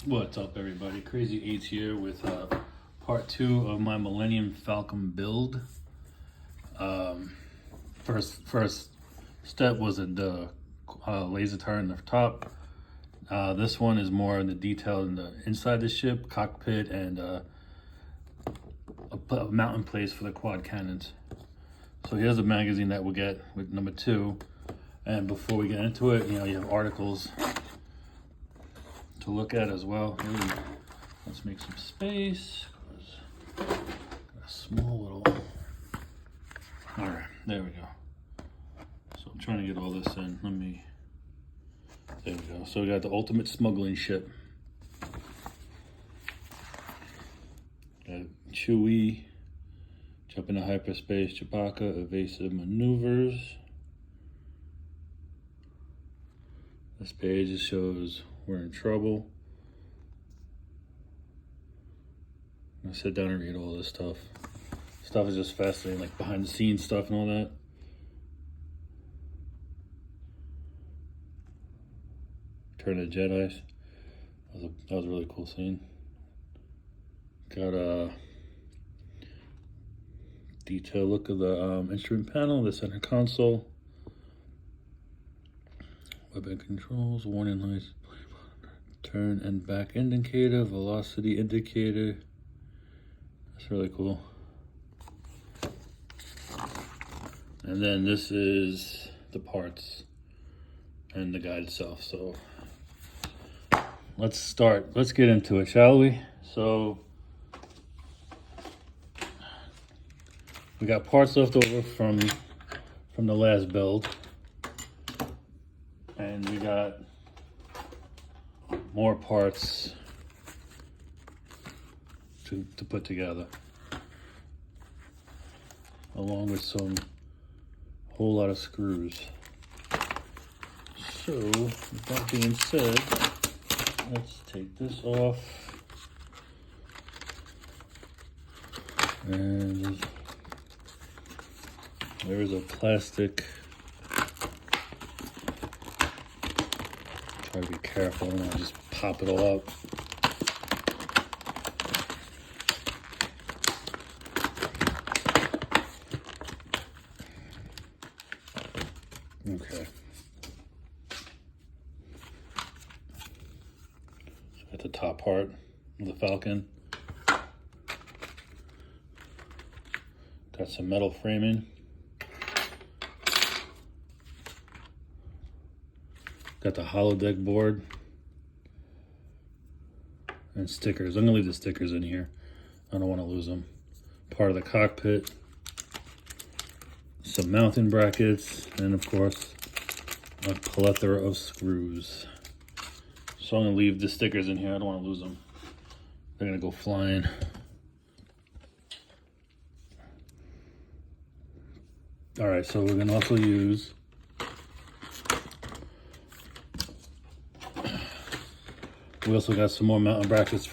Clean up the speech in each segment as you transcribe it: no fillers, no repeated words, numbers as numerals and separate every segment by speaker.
Speaker 1: What's up, everybody? Crazy Eights here with part 2 of my Millennium Falcon build. First step was the laser turret in the top. This one is more in the detail in the inside the ship, cockpit, and a mounting place for the quad cannons. So here's the magazine that we'll get with number 2. And before we get into it, you have articles to look at as well. Let's make some space. Got a small little. All right, there we go. So I'm trying to get all this in. There we go. So we got the ultimate smuggling ship. Got Chewie, jump into hyperspace, Chewbacca, evasive maneuvers. This page just shows we're in trouble. I'm gonna sit down and read all this stuff. Stuff is just fascinating, like behind the scenes stuff and all that. Return of the Jedi. That was a really cool scene. Got a detailed look of the instrument panel, the center console. Weapon controls, warning lights, turn and back indicator, velocity indicator. That's really cool. And then this is the parts and the guide itself. So let's get into it, shall we? So we got parts left over from the last build. And we got more parts to put together, along with some whole lot of screws. So with that being said, let's take this off. And there is a plastic. Try to be careful and not just pop it all out. Okay. So at the top part of the Falcon, got some metal framing. Got the holodeck board and stickers. I'm gonna leave the stickers in here. I don't want to lose them. Part of the cockpit, some mounting brackets, and of course, a plethora of screws. So I'm gonna leave the stickers in here. I don't want to lose them. They're gonna go flying. All right, so we're gonna also use we also got some more mountain brackets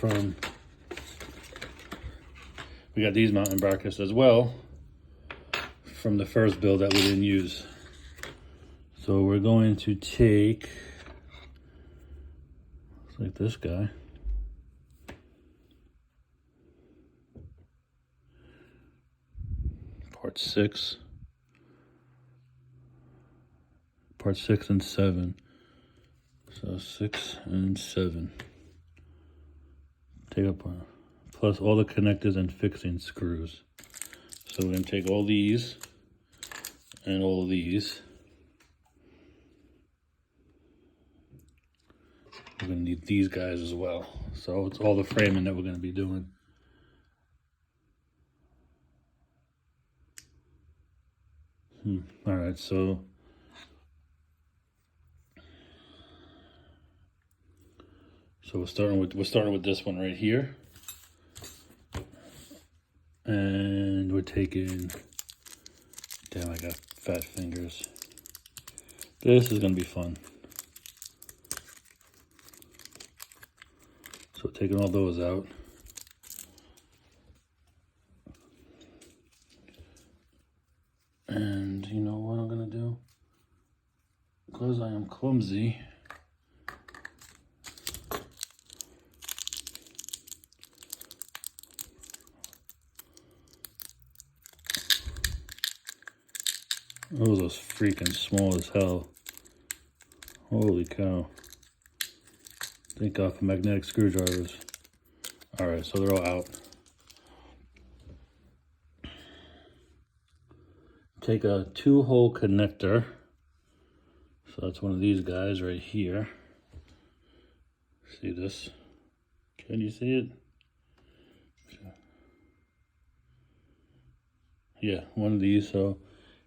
Speaker 1: we got these mountain brackets as well from the first build that we didn't use. So we're going to take, looks like this guy. Part 6 and 7. So 6 and 7. Take up plus all the connectors and fixing screws. So we're going to take all these and all of these. We're going to need these guys as well. So it's all the framing that we're going to be doing. All right, so we're starting with this one right here, and we're taking. Damn, I got fat fingers. This is gonna be fun. So taking all those out. And you know what I'm gonna do? Because I am clumsy, Those are freaking small as hell. Holy cow. Thank God for magnetic screwdrivers. Alright, so they're all out. Take a 2-hole connector. So that's one of these guys right here. See this? Can you see it? Yeah, one of these. So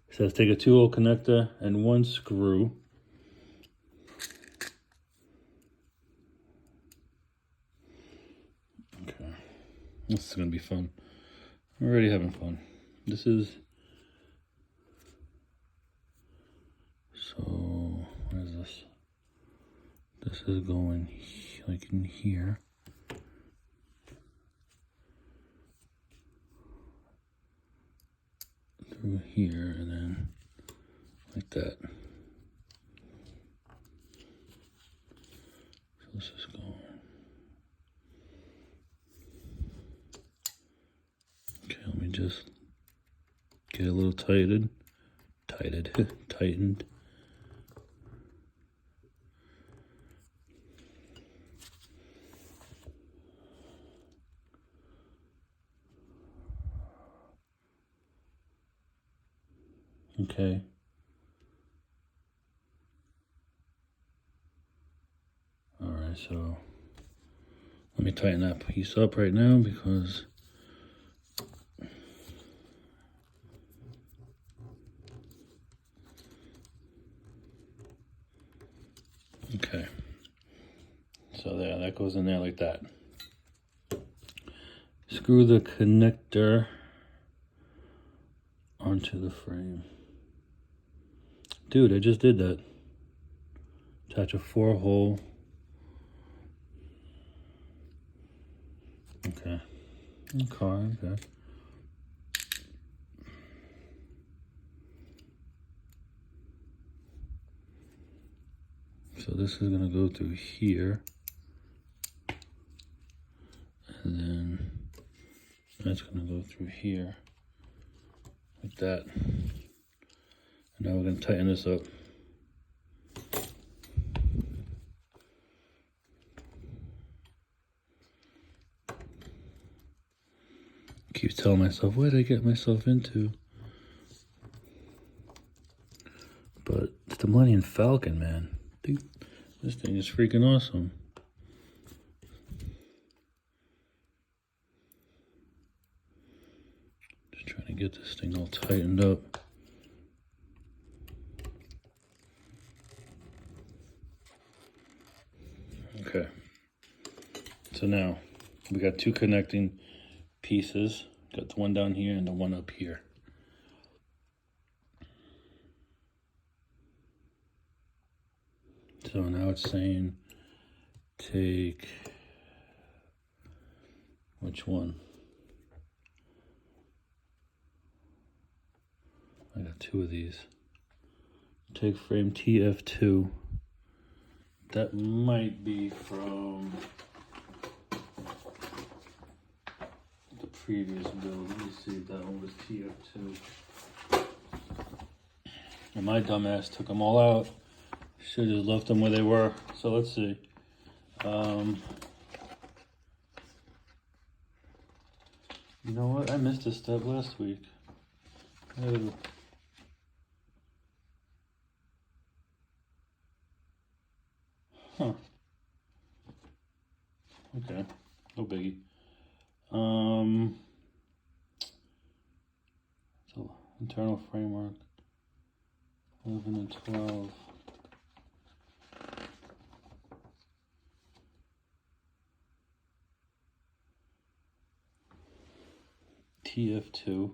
Speaker 1: it says take a 2-hole connector and 1 screw. Okay, this is gonna be fun. I'm already having fun. This is, so what is this? This is going like in here. Through here and then like that. So this is going. Okay, let me just get a little tightened. Okay. All right, so let me tighten that piece up right now because okay. So there, that goes in there like that. Screw the connector onto the frame. Dude, I just did that. Attach a 4-hole. Okay. Okay. So this is gonna go through here. And then that's gonna go through here. Like that. And now we're going to tighten this up. Keep telling myself, what did I get myself into? But it's the Millennium Falcon, man. Dude, this thing is freaking awesome. Just trying to get this thing all tightened up. Okay, so now we got 2 connecting pieces. Got the one down here and the one up here. So now it's saying take which one? I got 2 of these. Take frame TF2. That might be from the previous build. Let me see if that one was TF2. And my dumbass took them all out. Should have left them where they were. So let's see. You know what? I missed a step last week. Oh. Huh. Okay. No biggie. So internal framework 11 and 12. TF2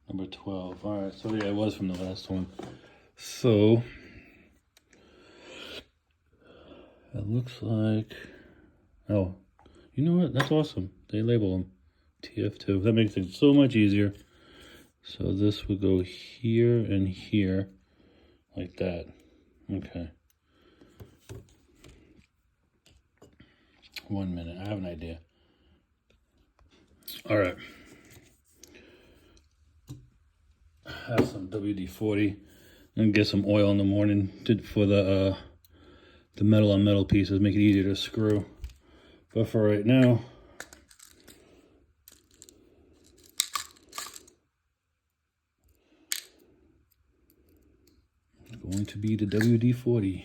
Speaker 1: number 12. All right, so yeah, it was from the last one. So it looks like, oh, you know what? That's awesome. They label them TF2. That makes it so much easier. So this would go here and here, like that. Okay. 1 minute. I have an idea. All right. I have some WD-40 and get some oil in the morning for the metal on metal pieces, make it easier to screw. But for right now, it's going to be the WD-40.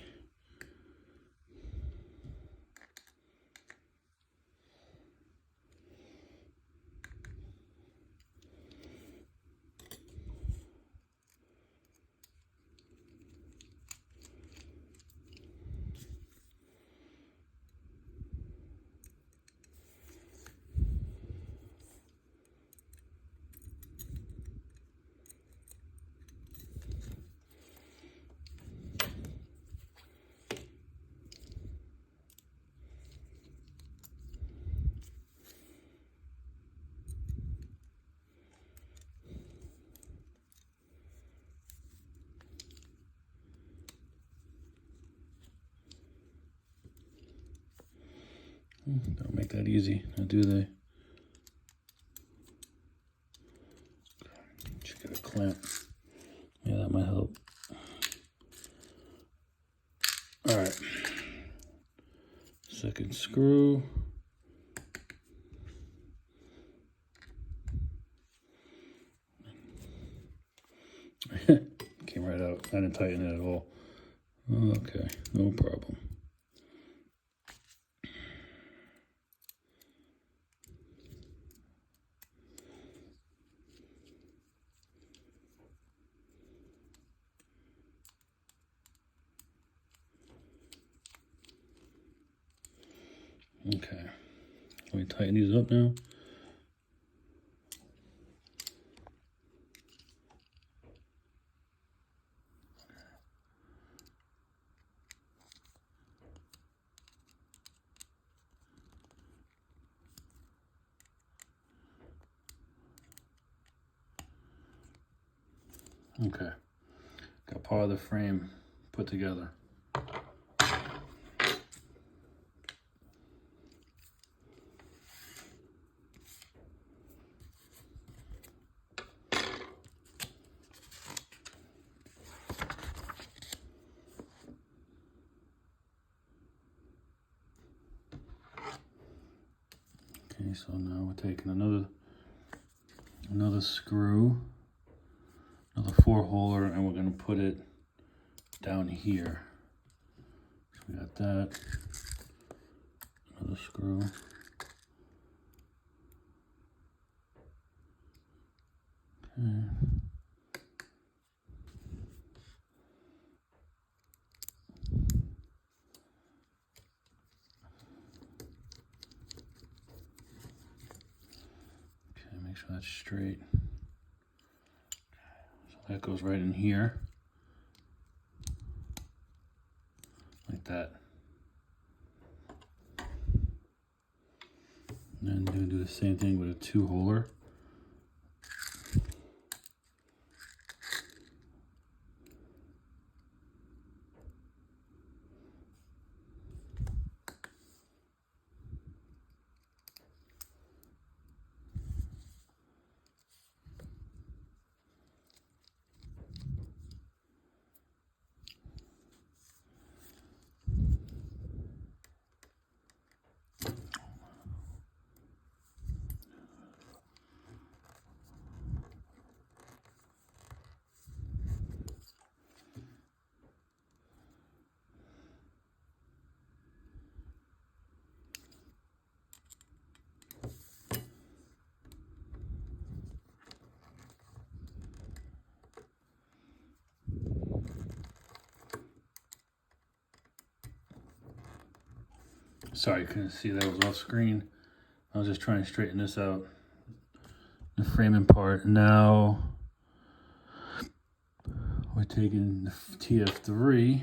Speaker 1: Don't make that easy, now do they? Should get a clamp. Yeah, that might help. All right. Second screw. Came right out. I didn't tighten it at all. Okay, no problem. Okay, let me tighten these up now. Okay, got part of the frame put together. Okay, so now we're taking another screw, another 4-holer, and we're going to put it down here. So we got that, another screw. Okay. Make sure that's straight. So that goes right in here, like that. And then I'm going to do the same thing with a 2-holer. Sorry, you couldn't see that was off screen. I was just trying to straighten this out. The framing part. Now we're taking the TF3.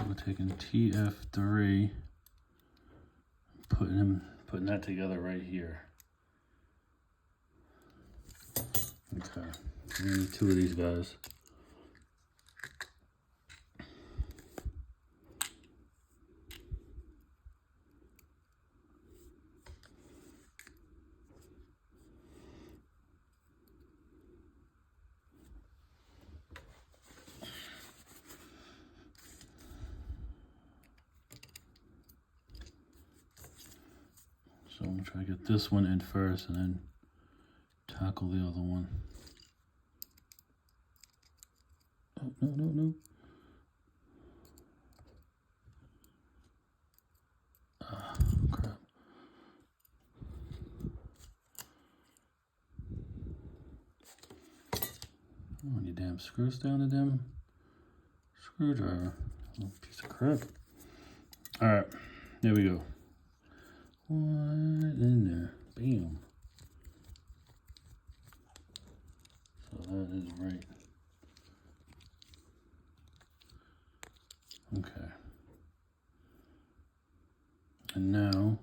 Speaker 1: We're taking TF3, putting that together right here. Okay, we need 2 of these guys. So I'm gonna try to get this one in first and then tackle the other one. Oh, no. Ah, crap. Oh, any damn screws down the damn screwdriver. Oh, piece of crap. Alright, there we go. One in there. Bam. So that is right. Okay. And now,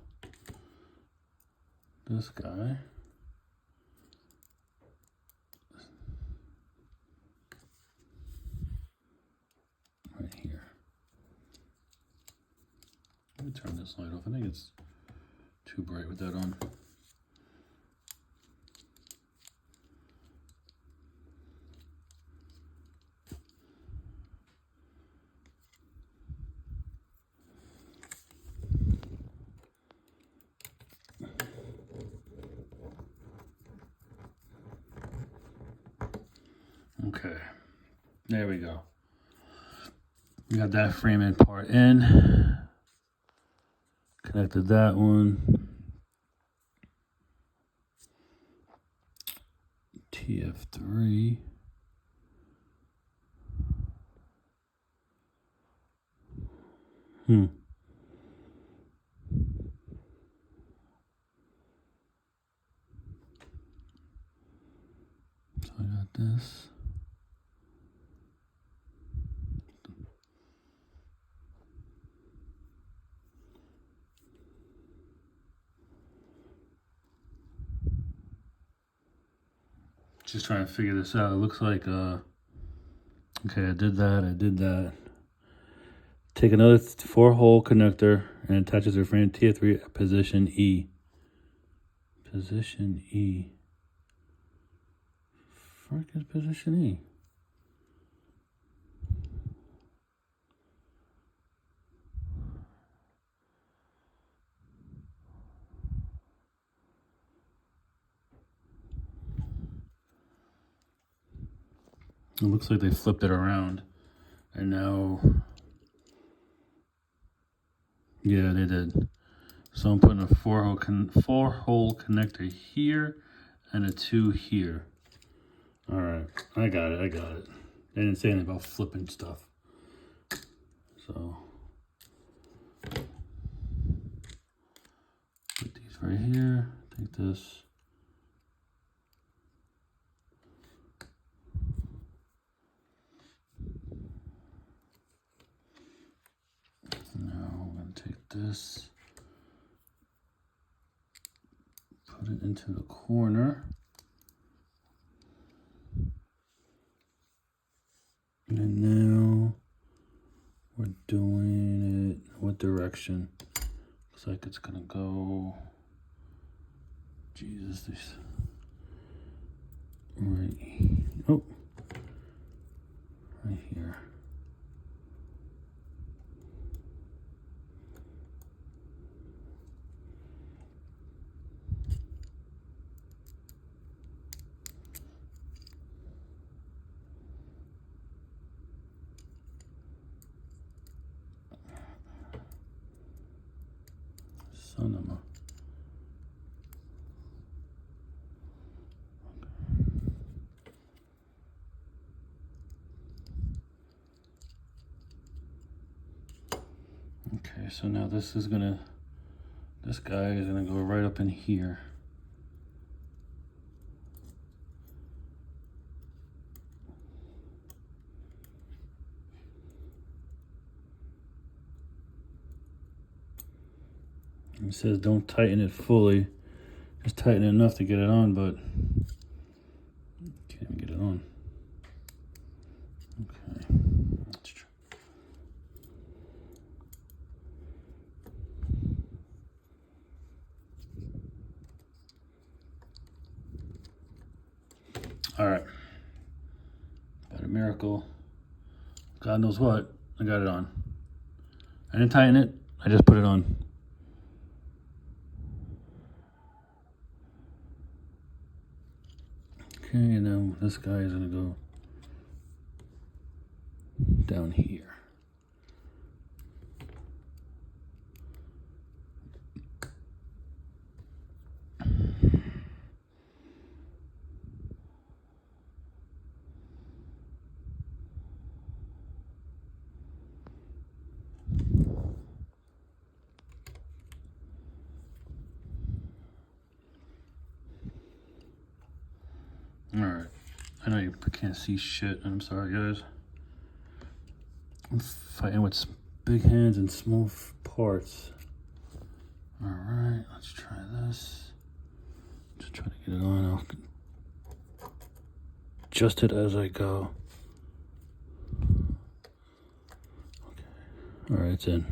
Speaker 1: this guy. Right here. Let me turn this light off. I think it's too bright with that on. Okay, there we go. We got that framing part in. Connected that one. TF3. So I got this. Just trying to figure this out. It looks like, okay, I did that. Take another 4-hole connector and attaches the frame TF3 at position E. Position E. Frick is position E? It looks like they flipped it around. And now, yeah, they did. So I'm putting a 4-hole connector here and a 2 here. All right, I got it. They didn't say anything about flipping stuff. So put these right here. Take this. Now I'm gonna take this. Put it into the corner. And now we're doing it, what direction? Looks like it's gonna go, Jesus, this, right, oh, right here. Son of a... Okay, so now this is gonna, this guy is gonna go right up in here. It says don't tighten it fully, just tighten it enough to get it on, but can't even get it on. Okay, let's try. All right, by a miracle, God knows what, I got it on. I didn't tighten it, I just put it on. Okay, and then this guy is gonna go down here. Alright, I know you can't see shit, I'm sorry guys. I'm fighting with big hands and small parts. Alright, let's try this. Just try to get it on. I'll adjust it as I go. Okay. Alright, it's in.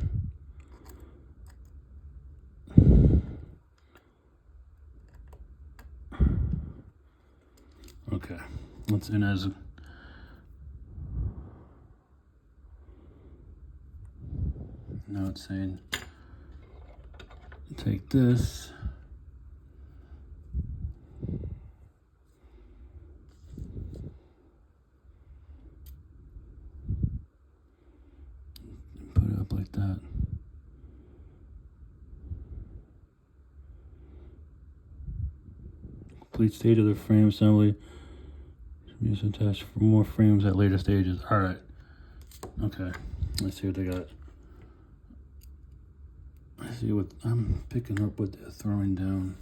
Speaker 1: Okay, let's in as now it's saying take this. Put it up like that. Complete stage of the frame assembly. Use attached for more frames at later stages. Alright. Okay. Let's see what they got. Let's see what I'm picking up what they're throwing down.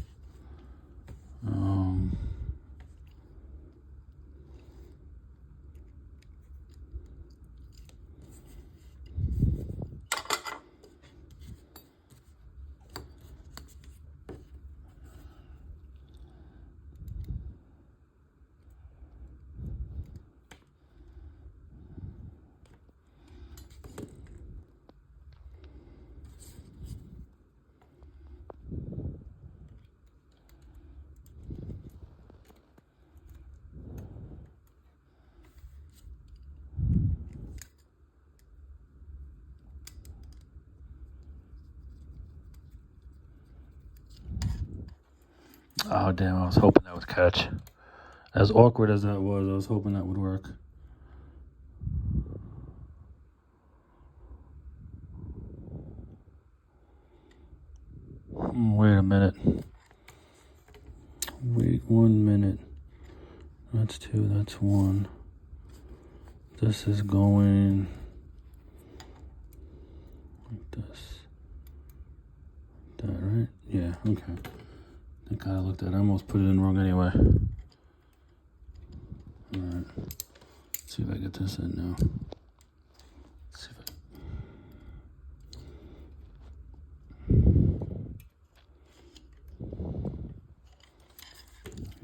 Speaker 1: Oh damn, I was hoping that would catch. As awkward as that was, I was hoping that would work. Wait a minute. Wait 1 minute. That's 2, that's 1. This is going like this. That, right? Yeah, okay. Thank God I looked at it. I almost put it in wrong anyway. Alright. Let's see if I get this in now. Let's see if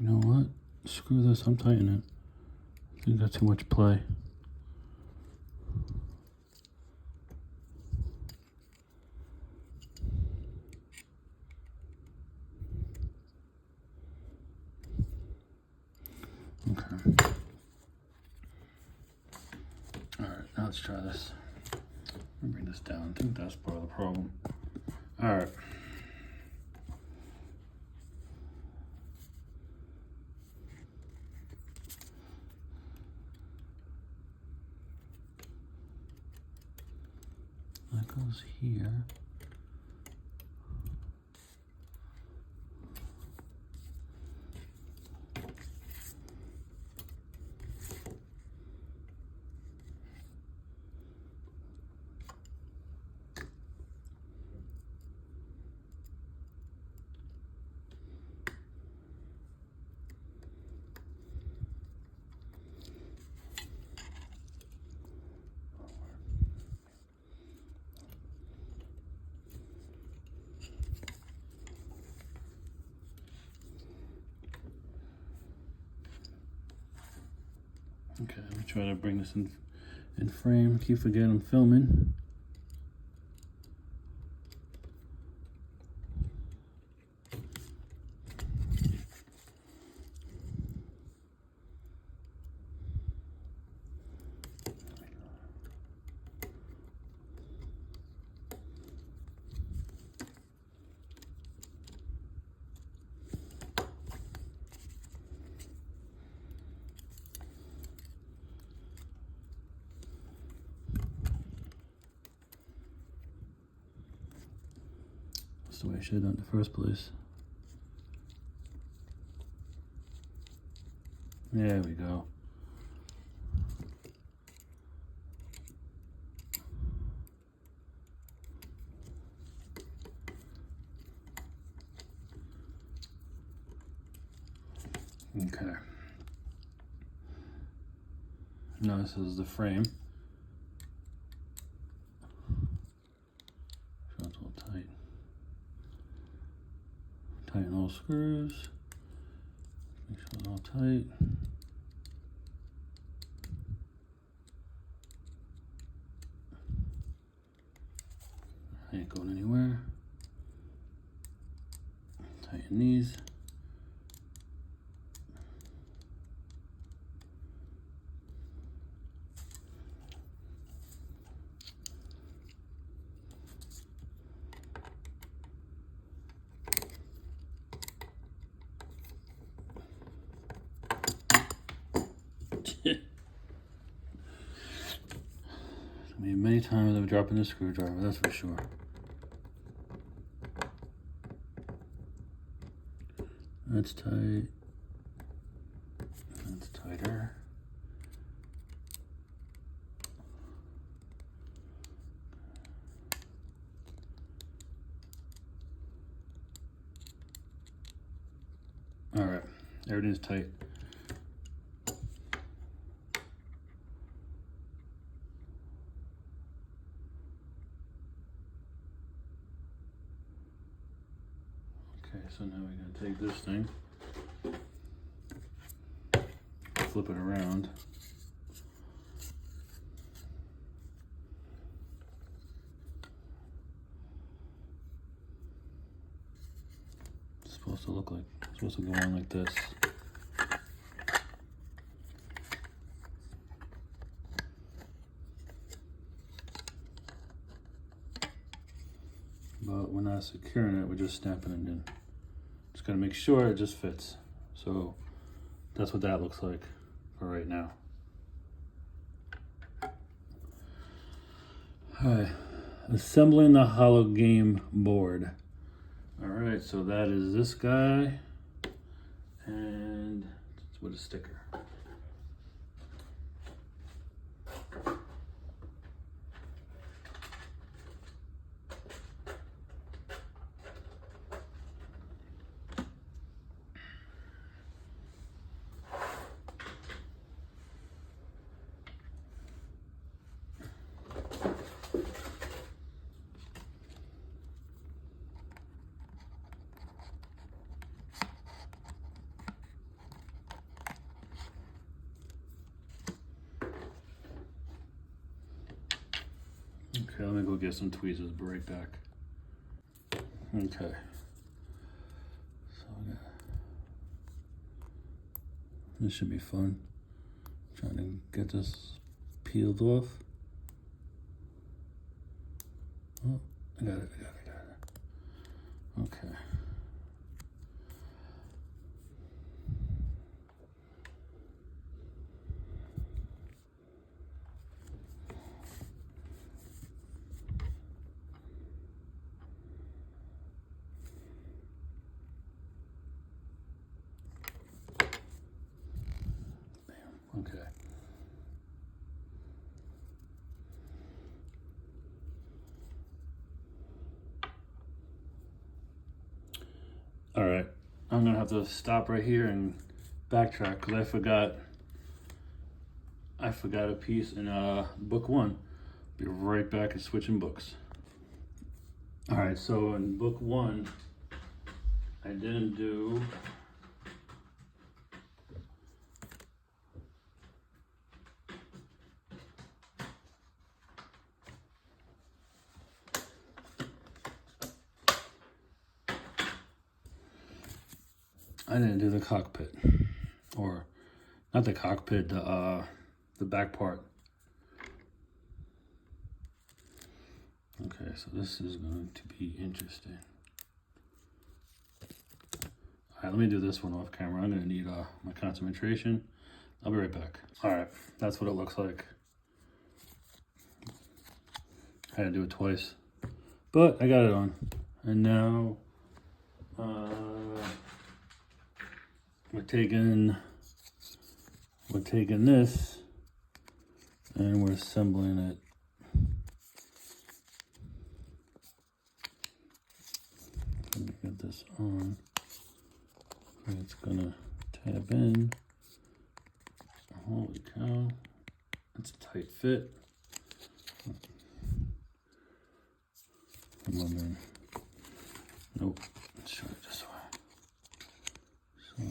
Speaker 1: You know what? Screw this, I'm tightening it. I think that's too much play. Okay. Alright, now let's try this. Let me bring this down. I think that's part of the problem. Alright. That goes here. Okay, let me try to bring this in frame. Keep forgetting I'm filming. the way I should have done it in the first place. There we go. Okay. Now this is the frame. So it's all tight. Tighten all screws. Make sure it's all tight. Ain't going anywhere. Tighten these. I mean, many times I've dropped in the screwdriver, that's for sure. That's tight. That's tighter. All right, everything's tight. Okay, so now we're gonna take this thing, flip it around. It's supposed to look like, it's supposed to go on like this. But we're not securing it, we're just snapping it in. Just gotta make sure it just fits. So that's what that looks like for right now. All right, assembling the hollow game board. All right, so that is this guy, and it's with a sticker. Okay, let me go get some tweezers, be right back. Okay. So this should be fun. Trying to get this peeled off. Oh, I got it. Okay. Okay. All right, I'm gonna have to stop right here and backtrack because I forgot a piece in book 1. Be right back and switching books. All right, so in book 1, I didn't do the cockpit, or not the cockpit, the back part. Okay, so this is going to be interesting. All right, let me do this one off camera. I'm gonna need my concentration. I'll be right back. All right, that's what it looks like. I had to do it twice, but I got it on. And now we're taking this and we're assembling it. Let me get this on. It's gonna tab in. Holy cow, that's a tight fit. I'm wondering. Nope, let's show it this way. So,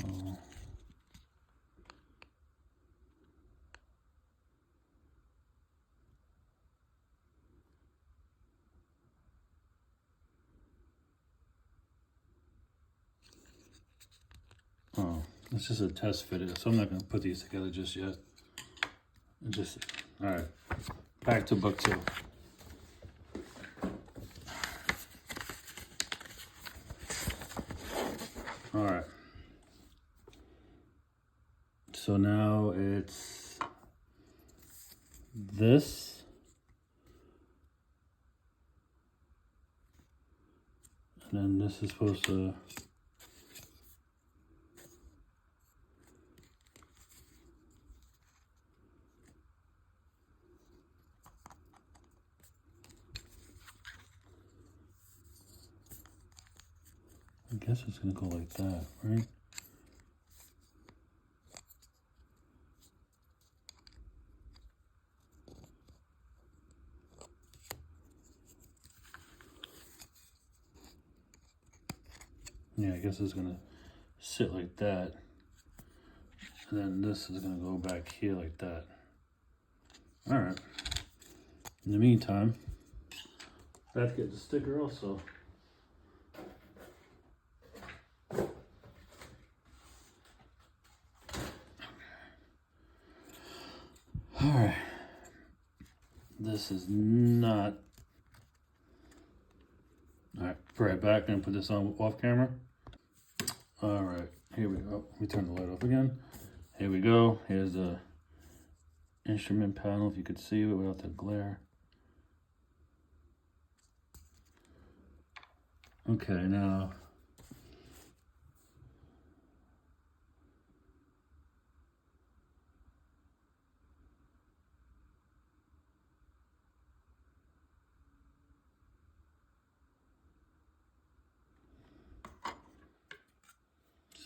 Speaker 1: oh, it's just a test fit, so I'm not gonna put these together just yet. All right, back to book 2. All right. So now it's this. And then this is supposed to I guess it's gonna go like that, right? Yeah, I guess it's gonna sit like that. And then this is gonna go back here like that. All right. In the meantime, I have to get the sticker also. All right. This is not. All right, be right back. I'm gonna put this on off camera. All right, here we go. Let me turn the light off again. Here we go. Here's the instrument panel, if you could see it without the glare. Okay, now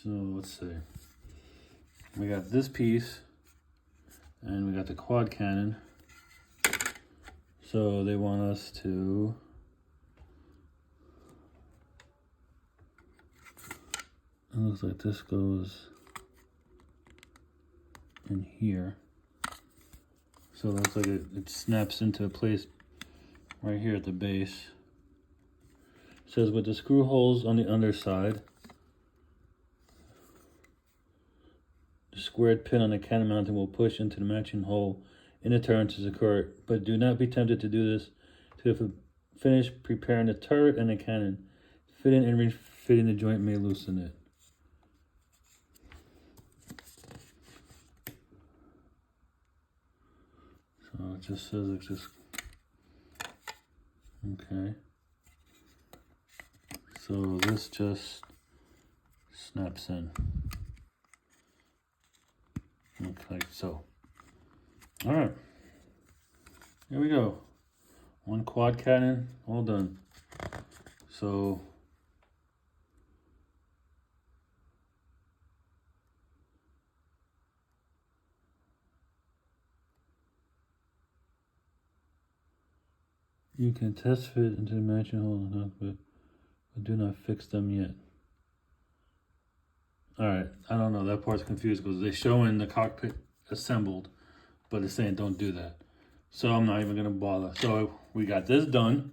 Speaker 1: so let's see. We got this piece and we got the quad cannon. So they want us to it looks like this goes in here. So it looks like it snaps into place right here at the base. It says with the screw holes on the underside, the squared pin on the cannon mounting will push into the matching hole in the turret to secure it, but do not be tempted to do this to finish preparing the turret and the cannon. Fitting and refitting the joint may loosen it. So it just says it's just okay. So this just snaps in. Okay, so. All right. Here we go. One quad cannon, all done. So. You can test fit into the matching hole in the cockpit, but do not fix them yet. All right, I don't know, that part's confused because they're showing the cockpit assembled, but it's saying don't do that. So I'm not even gonna bother. So we got this done.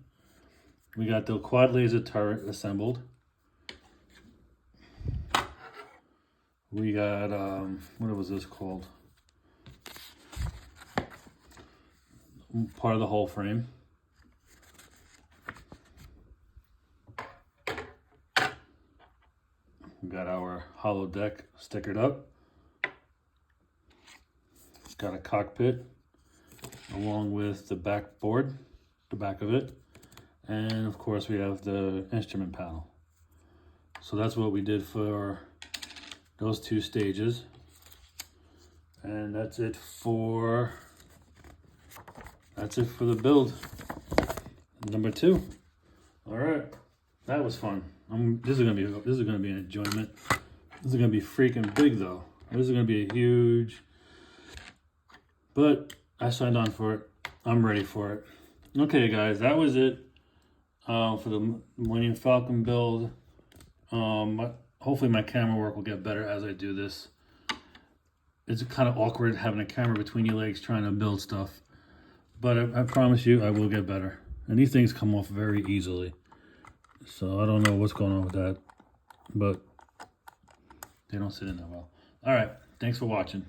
Speaker 1: We got the quad laser turret assembled. We got, what was this called? Part of the hull frame. We got our hollow deck stickered up. Got a cockpit along with the backboard, the back of it. And of course we have the instrument panel. So that's what we did for those 2 stages. And that's it for the build number 2. All right, that was fun. This is gonna be an enjoyment. This is gonna be freaking big though. This is gonna be a huge. But I signed on for it. I'm ready for it. Okay, guys, that was it for the Millennium Falcon build. Hopefully my camera work will get better as I do this. It's kind of awkward having a camera between your legs trying to build stuff. But I promise you I will get better. And these things come off very easily. So I don't know what's going on with that. But they don't sit in that well. All right, thanks for watching.